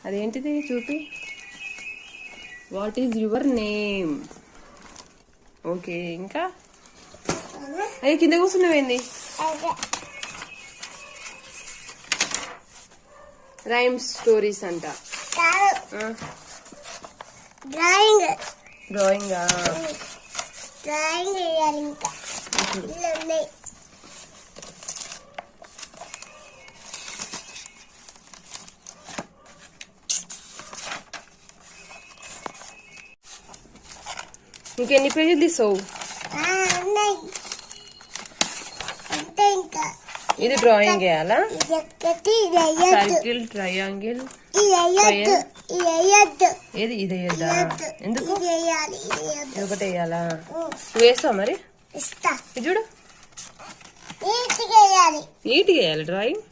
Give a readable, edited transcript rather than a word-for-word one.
అదేంటిది చూపి. What is your name? Okay, ఇంకా అయ్యి కింద కూర్చున్నావేంది? రైమ్స్ స్టోరీస్ అంట. డ్రాయింగ్ డ్రాయింగా? డ్రాయింగ్ వేయాలి. ఇంకా ఇంకెన్ని పేజీలు తీసావు? అంటే ఇంకా ఇది డ్రాయింగ్ వేయాలా? సర్కిల్, ట్రయాంగిల్, ఏది ఇది వేయద్దా? ఎందుకు? ఇది ఒకటి వేయాలా? నువ్వు వేస్తావు మరి? ఇది చూడు, నీట్గా వేయాలి డ్రాయింగ్.